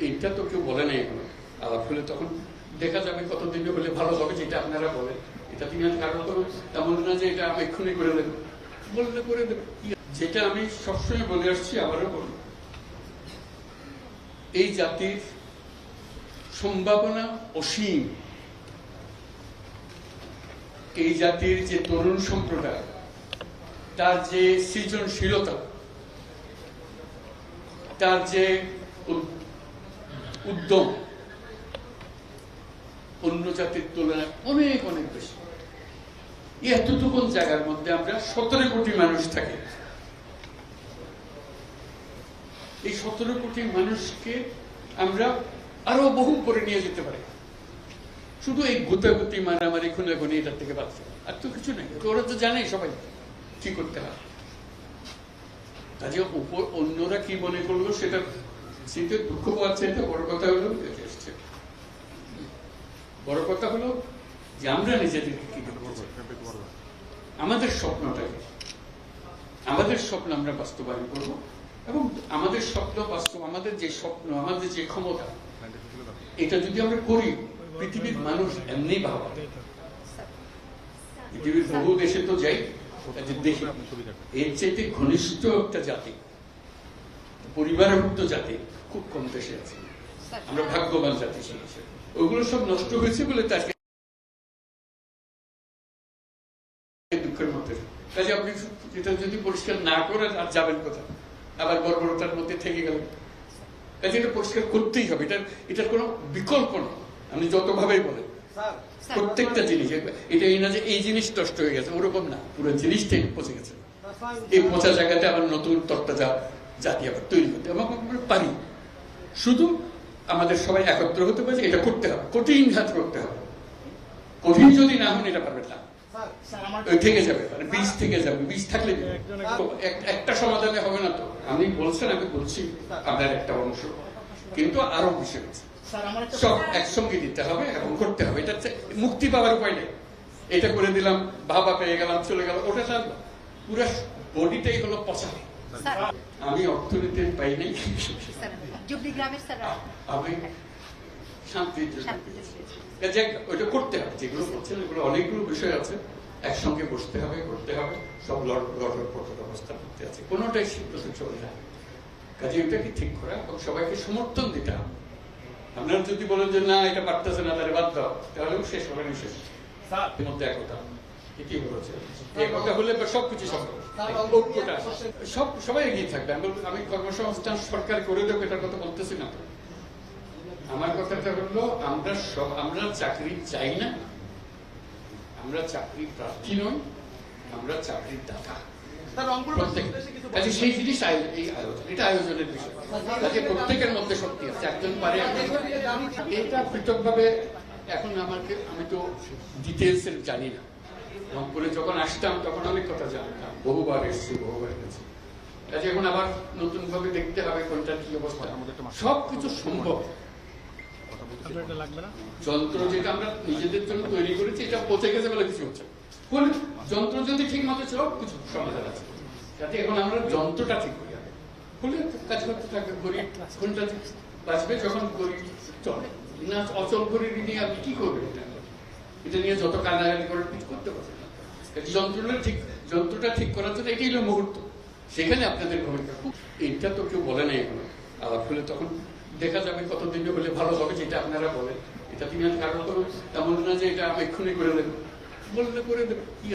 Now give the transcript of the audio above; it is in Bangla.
এটা তো কেউ বলে নাই এখনো। আলাপ হলে তখন দেখা যাবে কতদিনে হলে ভালো হবে, যেটা আপনারা বলেন। এটা তিনি কারণ তো তেমন না যে এটা আমি এক্ষুনি করে দেবো, বললে করে দেবো। যেটা আমি সবসময় বলে আসছি, আবারও বলি, এই জাতির সম্ভাবনা অসীম। এই জাতির যে তরুণ সম্প্রদায়, তার যে সৃজনশীলতা, তার যে উদ্যম অন্য জাতির তুলনায় অনেক অনেক বেশি। এতটুকু জায়গার মধ্যে আমরা 17 কোটি মানুষ থাকি। এই 17 কোটি মানুষকে আমরা আরো বহু করে নিয়ে যেতে পারি, শুধু এই গুতাগুতি মারামারি খুনাখুনি এটার থেকে বাঁচছে, আর তো কিছু নেই। ওরা তো জানেই সবাই কি করতে হয়। কাজে উপর অন্যরা কি মনে করলো সেটা শীতের দুঃখ পাচ্ছে। এটা বড় কথা হলো, বড় কথা হলো যে আমরা নিজেদেরকে কি করবো, আমাদের স্বপ্নটাকে, আমাদের স্বপ্ন আমরা বাস্তবায়ন করব। এবং আমাদের স্বপ্ন বাস্তব, আমাদের যে স্বপ্ন, আমাদের যে ক্ষমতা, এটা যদি আমরা করি, পৃথিবীর মানুষ এমনি ভাবা। পৃথিবীর বহু দেশে তো যাই, দেখি এর চাইতে ঘনিষ্ঠ একটা জাতি, পরিবারভুক্ত জাতি খুব কম দেশে আছে। আমরা ভাগ্যবান জাতি হিসেবে। ওগুলো সব নষ্ট হয়েছে বলে তাকে দুঃখের মধ্যে। কাজে আপনি এটা যদি পরিষ্কার না করেন আর যাবেন কোথায়, আবার বর্বরতার মধ্যে থেকে গেলেন। কাজে এটা পরিষ্কার করতেই হবে, এটার কোনো বিকল্প নেই। আপনি যতভাবেই বলেন, প্রত্যেকটা জিনিস, এটা এই না যে এই জিনিস নষ্ট হয়ে গেছে, ওরকম না, পুরো জিনিসটাই পচে গেছে। এই পচা জায়গাতে আবার নতুন তত্ত্বা জাতি আবার তৈরি করতে আমরা পারি। শুধু আমাদের সবাই একত্র হতে পারে, এটা করতে হবে, কঠিন ঘাত করতে হবে। কঠিন যদি না হন এটা পারবেন না, থেকে যাবে, মানে বীজ থেকে যাবে। বীজ থাকলে একটা সমাধানে হবে না। তো আমি বলছেন, আমি বলছি আপনার একটা অংশ, কিন্তু আরো বিষয় আছে, সব একসঙ্গে দিতে হবে এবং করতে হবে। এটা মুক্তি পাওয়ার উপায় নেই। এটা করে দিলাম, ভাবা পেয়ে গেলাম, চলে গেল, ওটা পুরো বডিটাই হলো পচা। আমি অর্থনীতি পাই নাই, আমি শান্তির ওইটা করতে হবে। যেগুলো করছেন এগুলো অনেকগুলো বিষয় আছে, একসঙ্গে বসতে হবে, করতে হবে। সব লড়ার পথের অবস্থা করতে আছে, কোনোটাই সিদ্ধ চলে যায়। কাজে এটাকে ঠিক করা এবং সবাইকে সমর্থন দিতে হবে। আপনারা যদি বলেন যে না এটা পারতেছে না, তাহলে বাদ দাও, তাহলেও শেষ হবে না। শেষ মধ্যে একতা, এটি বলেছে, একতা হলে সবকিছু সম্ভব। ঐক্যটা সবাই এগিয়ে থাকবে। আমি কর্মসংস্থান সরকার করে দেবো এটার কথা বলতেছি না। আমার কথাটা হলো, আমরা চাকরি চাই না, আমরা চাকরি প্রার্থী নই, আমরা চাকরির দাতা। সেই জিনিস এই আয়োজন, এটা আয়োজনের বিষয়। প্রত্যেকের মধ্যে শক্তি আছে, একজন পারে। এটা পৃথক ভাবে এখন আমি তো ডিটেলস জানি না। রংপুরে যখন আসতাম তখন অনেক কথা জানতাম, বহুবার এসেছি, বহুবার গেছি। কাজে এখন আবার নতুন ভাবে দেখতে হবে কোনটা কি অবস্থা। সবকিছু সম্ভব। যন্ত্র যেটা আমরা নিজেদের জন্য তৈরি করেছি, এটা পচে গেছে বলে কিছু হচ্ছে। যন্ত্র যদি ঠিক মতো সব কিছু সমাধান আছে, যাতে এখন আমরা যন্ত্রটা ঠিক করি। হলে কাজ করতে থাকবে, গরিব কোনটা বাঁচবে যখন গরিব চলে না। অচল গরিব নিয়ে আপনি কি করবেন? এটা নিয়ে যত কান্নাকাটি করে কিছু করতে পারবেন না। যন্ত্রটা ঠিক করার জন্য এটাই হলো মুহূর্ত, সেখানে আপনাদের ভূমিকা। এটা তো কেউ বলে নাই এখনো। আলাপ হলে তখন দেখা যাবে কতদিনে হলে ভালো হবে, যেটা আপনারা বলেন। এটা তিনি কারণ তো তেমন না যে এটা আমি এক্ষুনি করে দেবো, বললে করে দেবো। কি